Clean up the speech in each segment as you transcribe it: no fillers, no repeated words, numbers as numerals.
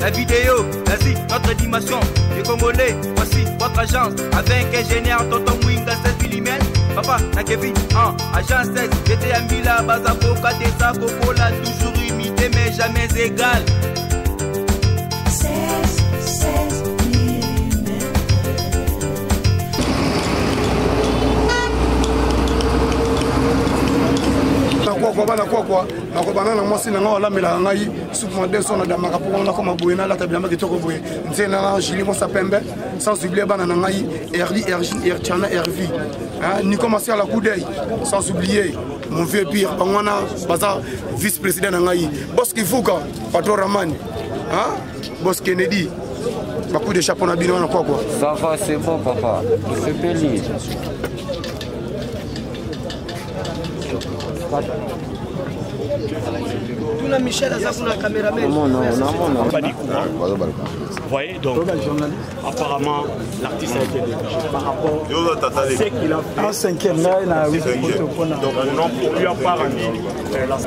la vidéo, vas-y, notre animation. Les Congolais, voici votre agence. Avec ingénieur Tonton Winga 16 mm. Papa, na Kevin, agence 16. J'étais à Mila, Bazako, Kadesa, Kokola, toujours imité mais jamais égal. 16 banana mwasi na nga olamela ngai soupement de son da makapo na koma boye na la tabiamba kitoko boye nzena na Julie Mosa Pembe sans oublier bana na ngai RD Erchana RV Nico Marcia la coup d'œil sans oublier mon vieux pire bangwana baza vice-président na ngai Boss Kifuka patron Ramani Boss Kennedy ma coup de chapeau na bino na quoi ça va c'est bon papa c'est peli. Tuna Michel Azakuna caméraman. Non. Pas des coups. Vous voyez, donc apparemment l'artiste a été dégagé par rapport à ce qu'il a fait. En cinquième, là, il a donc on lui a pas rendu la...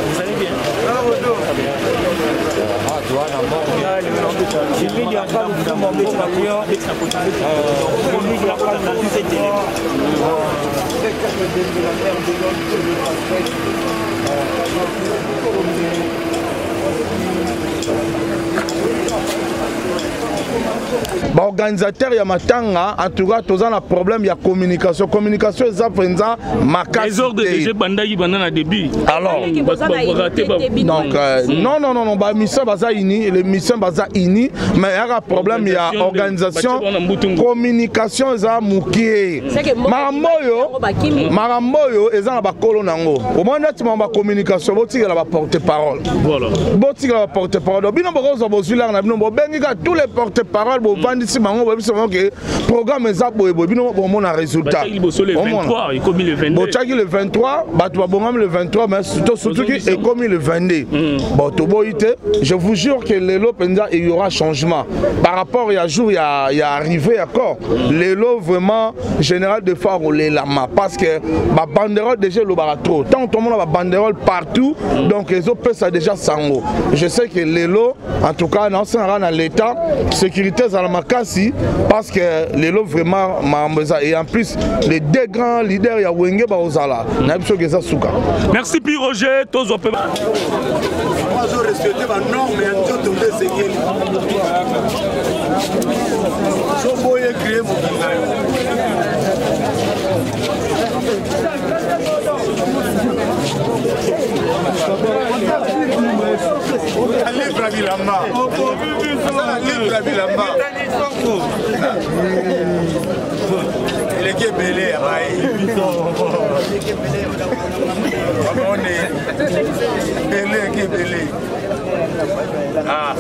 Vous allez bien? Bah, organisateur ya matanga en tout cas tous un problème ya communication ça penza makasi les ordres déjà bandaki bandana début alors donc non bah mission baza ini les missions baza ini mais il y a un problème il y a organisation communication za mukie maramboyo eza na bakolo nango au moins net ma communication botika la porte-parole voilà botika la porte-parole bino bokozo bozula na bino bobengika tous les porte-parole bo vandisi bango babisoma que programme eza boye bino bomona résultat le 23 et comme le 22 bochaki le 23 batu babongami le 23 mais surtout qui est comme le 22 bon to boite je vous jure que lelo penza il y aura changement par rapport il y a jour il y a arrivé d'accord lelo vraiment général de phare les lama parce que ba banderole déjà le bara trop tant tout le monde a banderole partout donc les autres ça déjà sango je sais que lelo en tout cas dans l'état sécurité à la makasi parce que lelo vraiment et en plus les deux grands leaders ya wenge ba ozala na biso que ça souka. Merci Pi Roger tozo pe moi je respecte ma norme et en tout tomber c'est qui so boye créer vous allez bilamba. La bilamba. Il est belé, belé. Ah.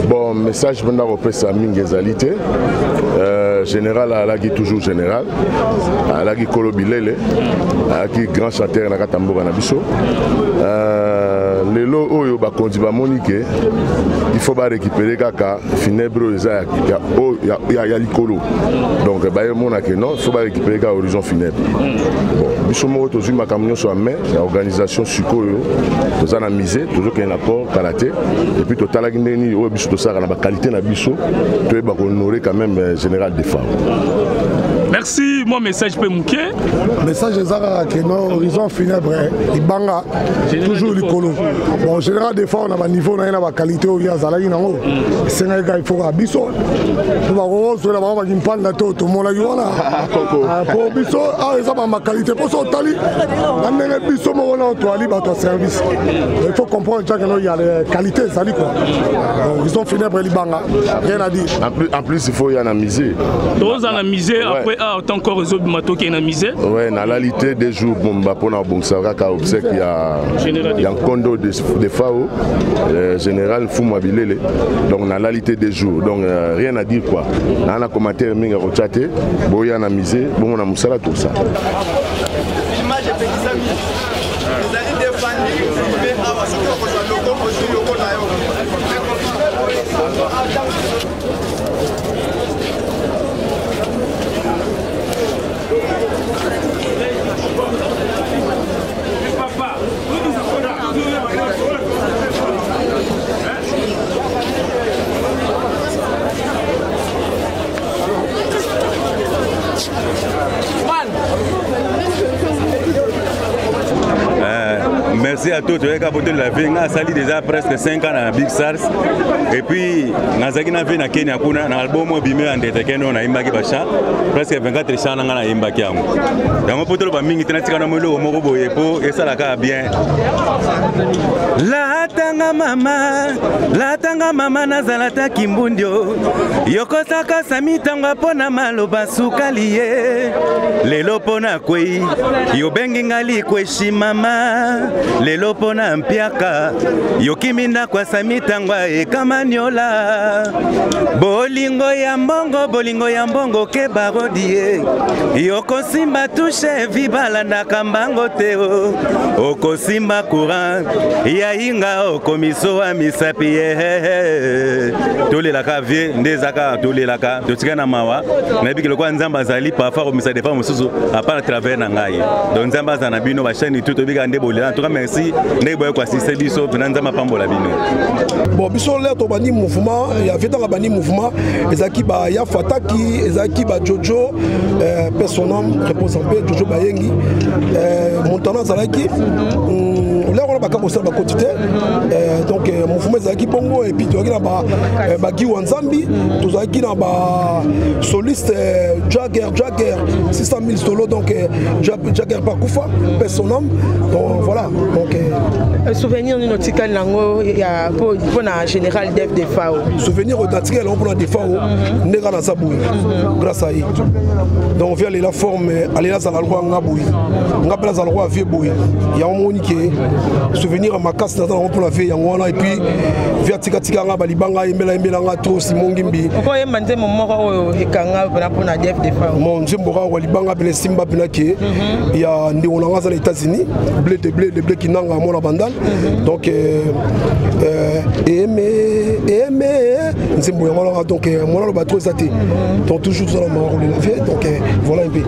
Bon, message pendant repris sa mingezalité. Général alagi toujours général. Alagi Kolobilele, alagi grand chanteur na Katamboka na biso. Lelo oyo ba kondi ba monique, il faut ba récupérer kaka funèbre eza ya likolo. Donc ba yemona ke non, il faut ba récupérer ka horizon funèbre. Bon, biso mo to zuma camion sur main, la organisation sukoyo, to za na misé, toujours qu'il y a un accord karaté et puis to talagi ndeni oyo biso to sara na ba qualité na biso, to ba honorer quand même général des femmes. Merci, mon message peut mouquer. Message Zara que non horizon funèbre ibanga toujours likolo. Bon général des fois on a un niveau na ba qualité au ya zala inango. Senga ga il faut abiso. To ba ko so la ba kimpanda to mona yona. Pour biso ah ça ba qualité pour so tali. Nanga biso mo na to ali ba to service. Il faut comprendre que il y a les qualités ça quoi. Donc horizon funèbre libanga. Rien à dire. En plus il faut y en miser. Tous en miser après autant encore réseau de mato qui est misé. Ouais, na réalité des jours bon ba pona bon ça ka obsèque il y a un condo de FAO général Fuma Bilele. Donc na réalité des jours. Donc rien à dire quoi. Na na commentaire minga ko chatter, boya na misé, bon na musala tout ça. Image et petits amis. Vous allez défendre mais à ce que le logo aussi logo na yo. Merci à tous. J'ai capoté la vie. On a sali déjà presque 5 ans à Big Stars. Et puis, on a vu na Kenya kuna un album bimé en détekeno na imbaki basha presque 24 chants na imbaki yango. Donc pour tout le mingi tena tika na mwelo moko boye po et ça la ka bien. La tanga mama nazalata kimbundio. Yokosaka samitanga pona maloba sukaliye. Lelo pona kwei. Yobengi ngali kweshi mama. Lelo pona mpiaka yokiminda kwa samitangwa ekamanyola bolingo ya mbongo ke barodie yokosimba touche vibala na kambango teo okosimba courant ya inga okomiso wa misapi tolelaka vie ndezaka tolelaka totikana mawa na bikelo kwa nzamba zali parfois komisa defa mosusu apana travers na ngai donc nzamba za na bino ba chaîne tout obika ndebolela. En tout cas, merci. Bon, biso là to bani mouvement, il y a fait un bani mouvement, ezaki ba ya Fataki, ezaki ba Jojo, personne représenté Jojo Bayengi, Montana Zalaki. Là on wana bakambo osala bakotite donc mouvement ezalaki bongo et puis tozalaki na bagiwa nzambi tozalaki na basoliste Jagger 600 000 solo donc Jagger bakufa paix son âme donc voilà donc souvenir nino tikali nango ya po na général Def Defao souvenir authentique là pour na Defao ndeka na saboui grâce à lui donc via la forme aller là la loi ngaboui ngapela za loi vie boui ya monique souvenir à ma casse dans pour la vie yango et puis via tika ngaba libanga embela nga trop simongimbi ko yemba nze momoko oyo ekanga pour na Def Defao mon nzembora wa libanga bele simba pinaki ya ndingo na ngasa na États-Unis blé de blé kinanga mona bandal donc nzembo yango donc mona lo bato ezate donc toujours dans la marole la vie donc voilà un peu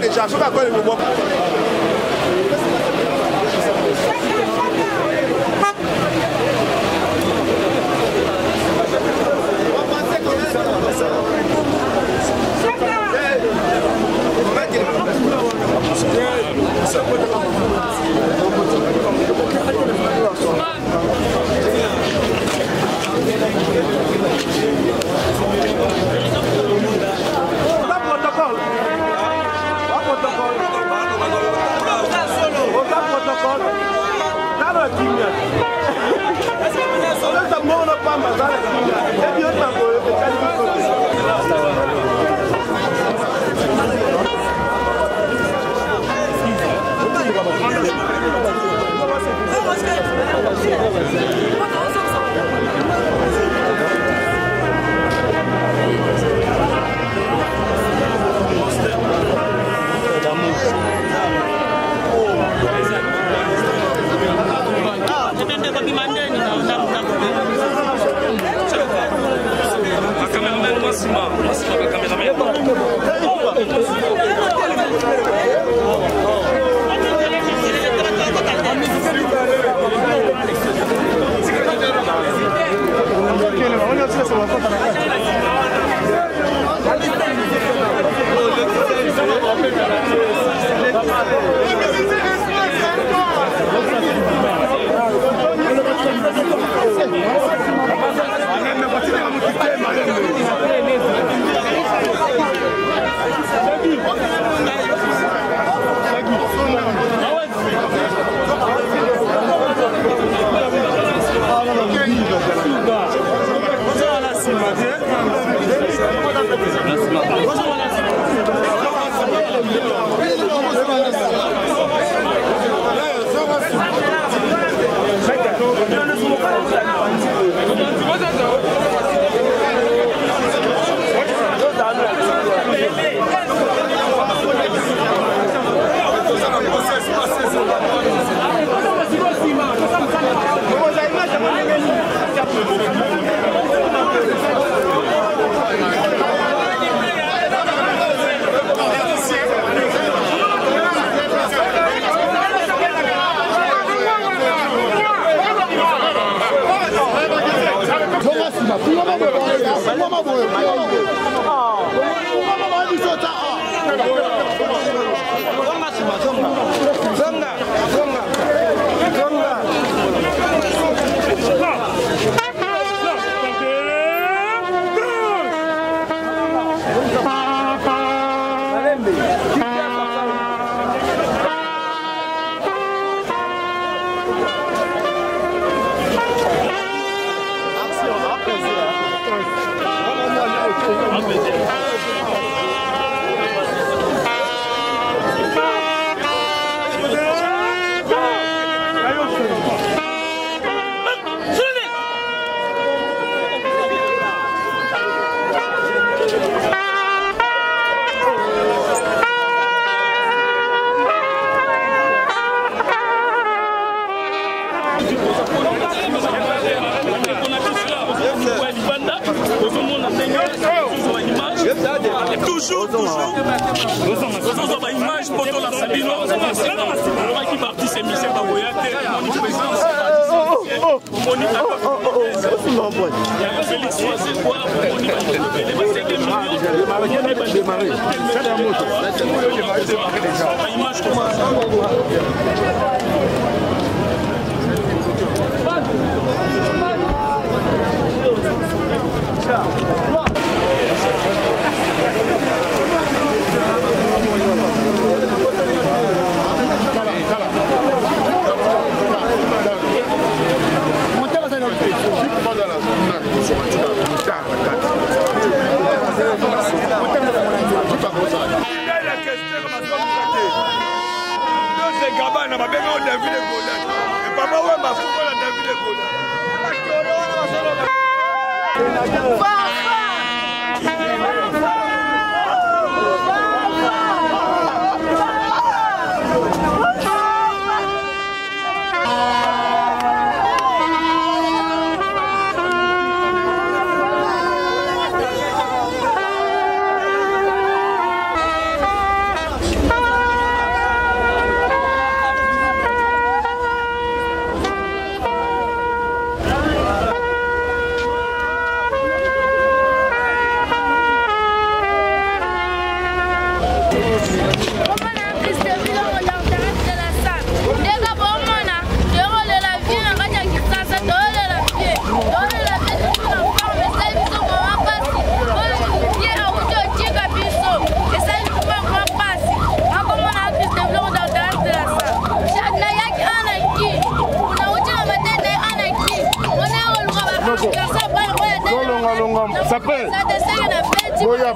déjà, je pas quoi le moment. toujours. Une image pour la Sabino. Qui partit, c'est Michel Baboyate. Félix, c'est quoi?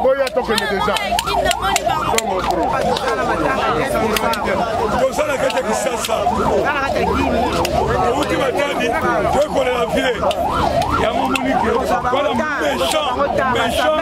Boya toke déjà. Comme ça la kete kisasa. Uti matani, tu connais la vie. Ya Monique. Voilà méchant.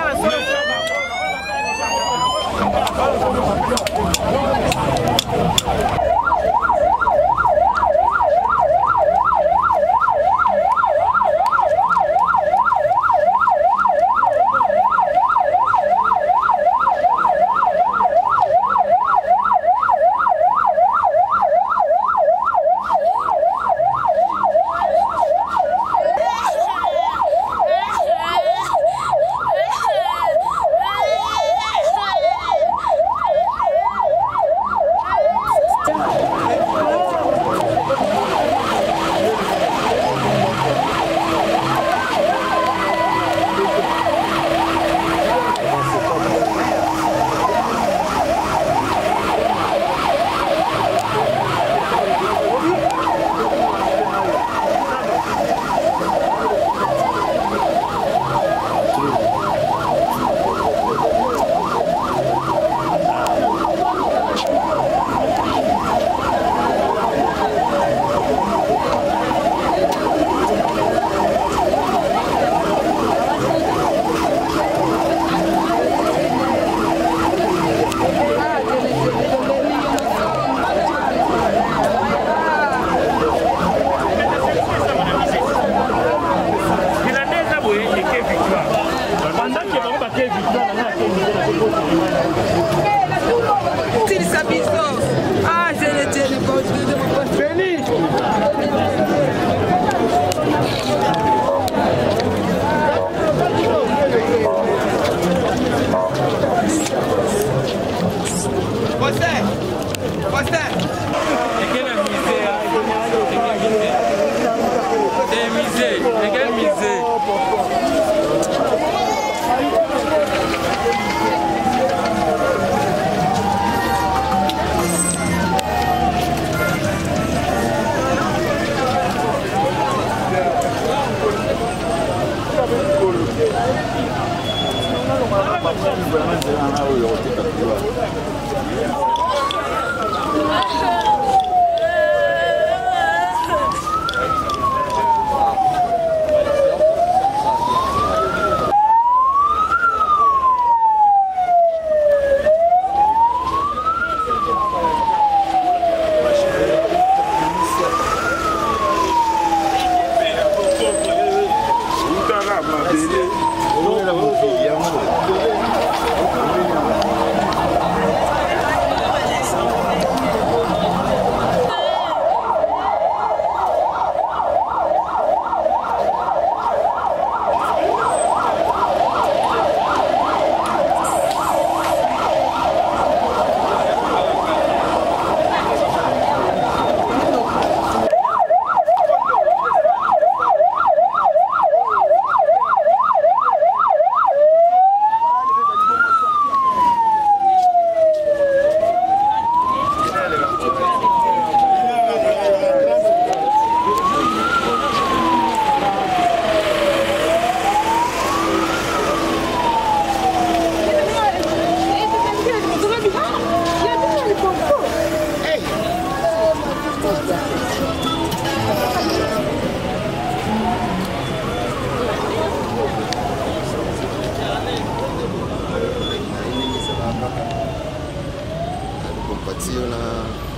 parti on a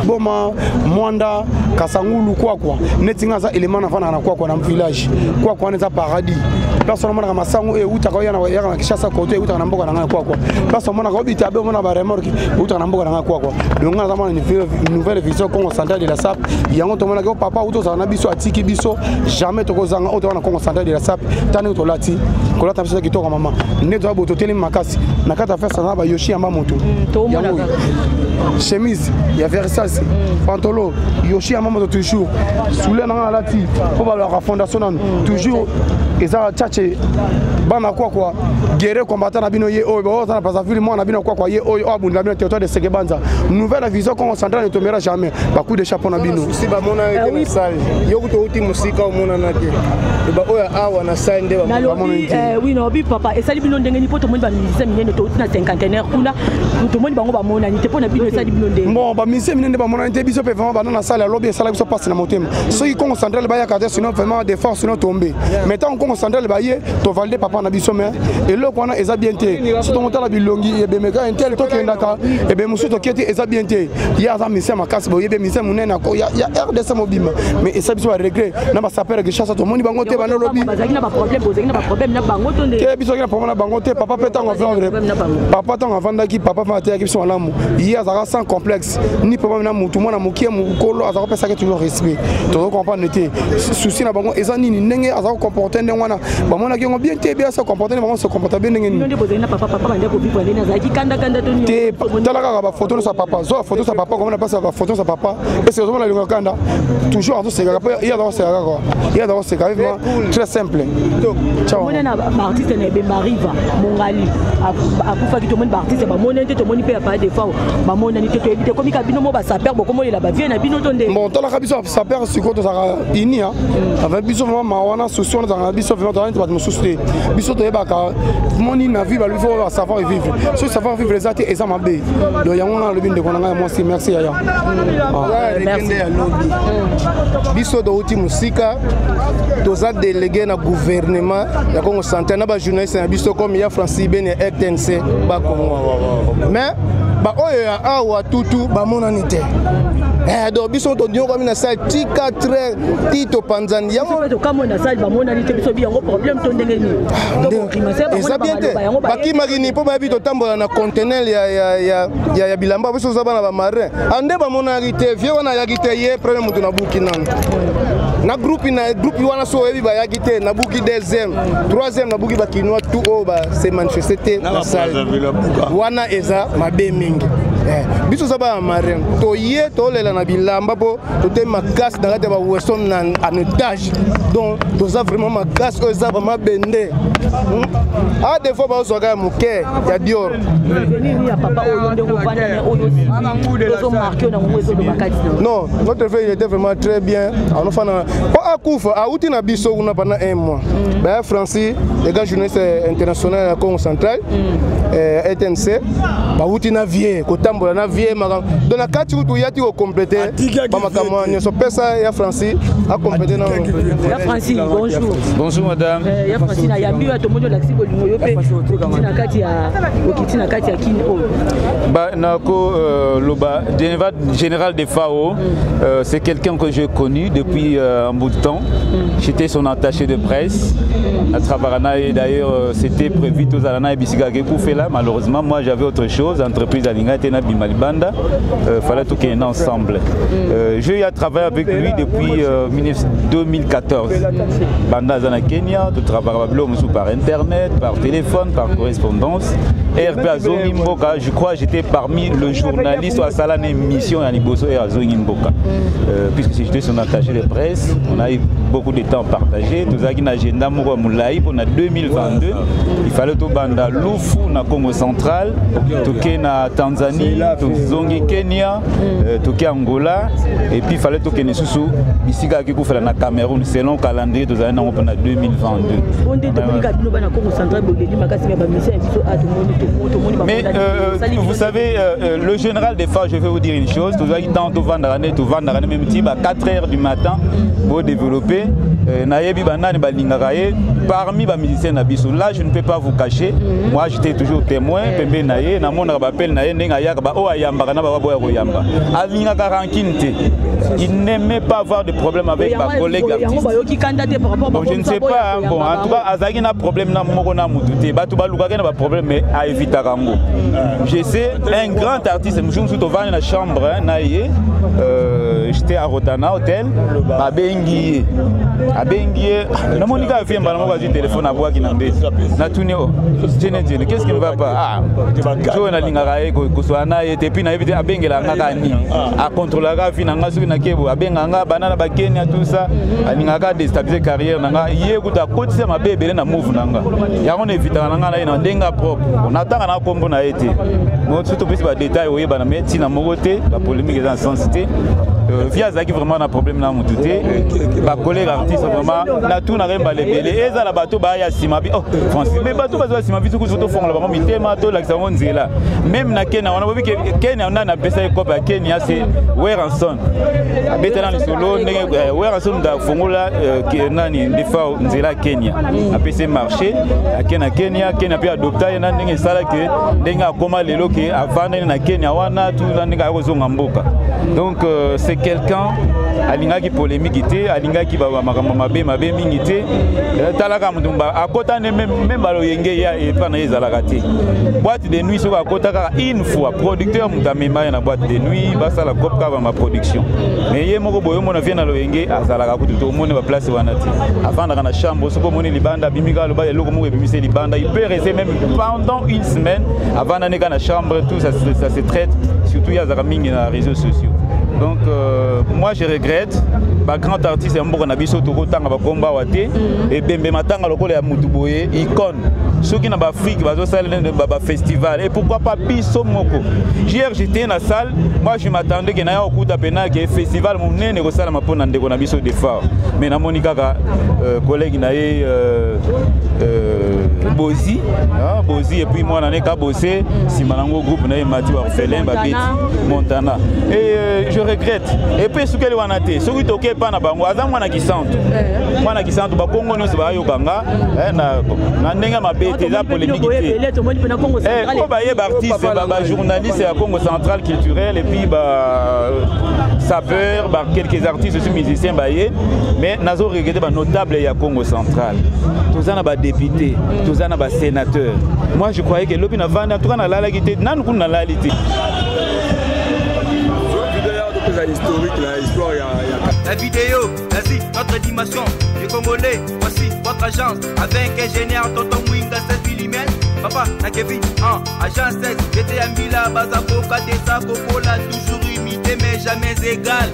Boma, Mwanda, Kasangulu, quoi. Netinga ça élément na fana na quoi na village. Quoi neza paradis. personne mona masango e utaka yana na kishasa côté utaka na mboka na kwa personne mona ko bita be mona ba remorque utaka na mboka na kwa donc on a vraiment une nouvelle vision Congo central de la SAP yango to mona ko papa uto na biso atiki biso jamais to ko zanga uto na Congo central de la SAP tani to lati ko lata biso ki to mama ne to boto teli makasi na kata faire ça na ba yoshi amba moto chemise ya Versace pantalon yoshi amba moto toujours soule na lati ko ba la fondation toujours eza chache bana kwa guerre combattant na bino ye o ba na pas ville moi na bino kwa ye o abu na bino territoire de Sekebanza nouvelle vision Congo central ne tombera jamais ba coup de chapeau na bino si ba mona ete na salle yoko to uti musika o mona na ke ba oya awa na salle nde ba mona oui no bi papa et sali bino ndenge ni poto moni ba musicien minene to uti na cinquantenaire kuna to moni bango ba mona ni te pona bino sali bino ndenge bon ba musicien minene ba mona te biso pe vraiment ba na salle lobby sala biso passe na motema so i Congo central ba ya kade sinon vraiment des forces sinon tomber mais tant Congo central ba ye to valide papa na biso mais et le kwana eza bien te so to monta la bilongi e be mega intel to kendaka e be musu to kete eza bien te ya za musicien makasi bo ye be musicien munene ko ya RDC mobima mais et ça biso ba regret na ba sapere que chasse to moni bango te ba na lobby bazaki na ba problème na bango to nde ke biso na problème na bango te papa peta ngo vendre papa tango vandaki papa mate ki biso alamu ya za sans complexe ni problème na mutu mona mukie mukolo azako pesa ke toujours respect to comprendre te souci na bango eza nini ndenge azako comporter ndenge wana ba mona ki ngo bien te bien se comporter bango se comporter bien ndenge nini ndenge na papa bande ko vivre ndenge azaki kanda to ni te talaka ba photo sa papa zo photo sa papa comment on passe la photo sa papa et c'est vraiment la lingo kanda toujours azo se gapa il y a dans se gapa il y a dans se gapa très simple ciao mona na artiste na be mariva mongali akufa ki to mona artiste ba mona te to moni pe pas de fois ba mona ni te to ebite komi ka bino mo ba saper bo komo la ba vie na bino to nde bon talaka biso saper siko to saka ini ha avec biso vraiment mawana solution dans biso vraiment to ba mo souci biso to ebaka moni na vie ba lui faut savoir vivre so savoir vivre les artistes eza mabe do yango na lobi ndeko na ngai moi merci yaya merci ya lobi biso do uti musika toza délégué na gouvernement ya Congo central na ba journaliste na biso comme ya Francis Ben RTNC ba Congo mais ba oyo ya awa tutu ba monani te do biso to dio comme na salle tika très tito panzani yango to kamo na salle ba monani te biso bi yango problème to ndenge ni eza bien te bakimaki ni po bayebi totambola na conteneur ya bilamba biso oza bana bamarin ande bamonaki te vie wana ayaki te ye premier moto na buki nano na groupe wana so oyebi bayaki te na buki deuxième troisième na buki bakinois tout oyo base manifeste te na salle wana eza mabe mingi biso oza bana marin toye tolela na bilamba mpo tote makasi na kati ya baweston en étage donc toza vraiment makasi oyo eza vraiment bende a des fois bazwaka ya moke ya dior non notre frère il était vraiment très bien anofana po akufa auti na biso kuna pendant un mois ba Francis les gars journaliste international ya Congo central ETNC ba uti na vie kotambola na vie maka donc na kati utu yati ko compléter ba makamwa nyoso pesa ya Francis a compléter na ya Francis bonjour bonjour madame ya Francis na yambi wa tomojo la bolingo yo pe na kati ya kino ba nako loba général de FAO c'est quelqu'un que j'ai connu depuis un bout de temps. J'étais son attaché de presse à Travarana et d'ailleurs c'était prévu tous à et Bisiga là. Malheureusement moi j'avais autre chose, entreprise Alinga Tena Bimalibanda, fallait tout qu'il y ait ensemble. J'ai eu à travailler avec lui depuis 2014. Banda Zana Kenya, de travailler par internet, par téléphone, par correspondance. RP Azongi Mboka, je crois que j'étais parmi le journaliste à Salan émission à Niboso et Azongi Mboka. Puisque j'étais son attaché de presse, on a eu beaucoup de temps partagé. Tout ça qui n'a agenda Moura Moulaï pour 2022. Il fallait tout banda Lufu, na Congo central, tout na Tanzanie, tout Zongi Kenya, tout Angola, et puis il fallait tout Kenya Soussou, ici qui fait na Cameroun selon le calendrier tout ça pour 2022. Mais vous savez, le général des FAO, je vais vous dire une chose, tout ça qui tente tout vendre même type à 4 h du matin pour développer. Parmi les musiciens là, je ne peux pas vous cacher. Moi, j'étais toujours témoin. ba o ayamba kana ba boya ko yamba alinga garankinte il n'aimait pas avoir de problème avec ma collègue artiste bon je ne sais pas bon en tout cas azaki na problème na moko na mututé batu baluka na ba problème mais a éviter kango je sais un grand artiste mjumsu to vana na chambre na yé j'étais à Rotana hôtel abengi na monika fait mbala moko azi téléphone abwa kinambe na tunio jene qu'est-ce qui ne va pas ah jo na lingaka e ko soana et puis na éviter abengela ngaka ni a contrôler ga fina nga suki na kebo abenga nga banana ba Kenya tout ça alingaka déstabiliser carrière nanga yé kuta kotisa mabebe na move nanga ya on éviter nanga na ndenga propre on attend na kombo na été moi surtout plus ba détail oyeba na médecine na mokoté ba polémique dans sensité via zaki vraiment un problème na mututé ba collègue artiste vraiment na tout na remba lebele eza la bateau ba ya simabi oh Francis mais bateau ba simabi tout surtout fond la ba mitema to la xamon nzela même na Kenya on a vu que Kenya on a na pesa ko ba Kenya c'est Weranson abeta na solo ndenge Weranson da fongola nani ndifa nzela Kenya a pesa marché a Kenya puis adopter na ndenge sala que ndenge akoma lelo que avant na Kenya wana tout ndenge akozonga mboka donc c'est quelqu'un alinga qui polémique était alinga qui ba makambo mabe mingi te talaka mudumba akota ne même balo yenge ya et pas na ezalaka te boîte de nuit soka akota ka une fois producteur mutamema na boîte de nuit basa la cop ka ma production mais ye moko boyo mona vient na lo yenge azalaka kutu to mone ba place wana te avant na chambre soko mone libanda bimika lo ba eloko moko bimise libanda il peut rester même pendant une semaine avant na na chambre tout ça se traite surtout ya zaka mingi na réseaux sociaux. Donc moi je regrette ba grand artiste mboka na biso toko tanga ba komba wate et bembe matanga lokole ya mutuboye icône soki na ba Afrique bazo sala ba festival et pourquoi pas biso moko. Hier j'étais na salle, moi je m'attendais que na ya okuta pena que festival munene ko sala mapona ndeko na biso de fort mais na monika ka collègue na ye Bozi Bozi et puis moi na neka bossé simanango groupe na Mati orphelin ba beti Montana et je regrette et puis ce que le wanate ce qui toke pas na bango aza mwana kisantu ba Kongo nyonso ba yokanga na ndenga mabete za polémique ko ba yeba artiste ba journaliste ya Congo central culturel et puis ba sapeur ba quelques artistes aussi musiciens ba yé mais nazo regretter ba notable ya Congo central tous en ba député tous en ba sénateur moi je croyais que lobi na vanda tout na la gité nan kun na la lité la vidéo, vas-y, notre dimension, les Congolais, voici votre agence, avec ingénieur Tonton Mwinga 7 mm, papa, na Kevin, agence 16, j'étais à Mila, Bazako, Kadesa, Kokola, toujours imité mais jamais égal.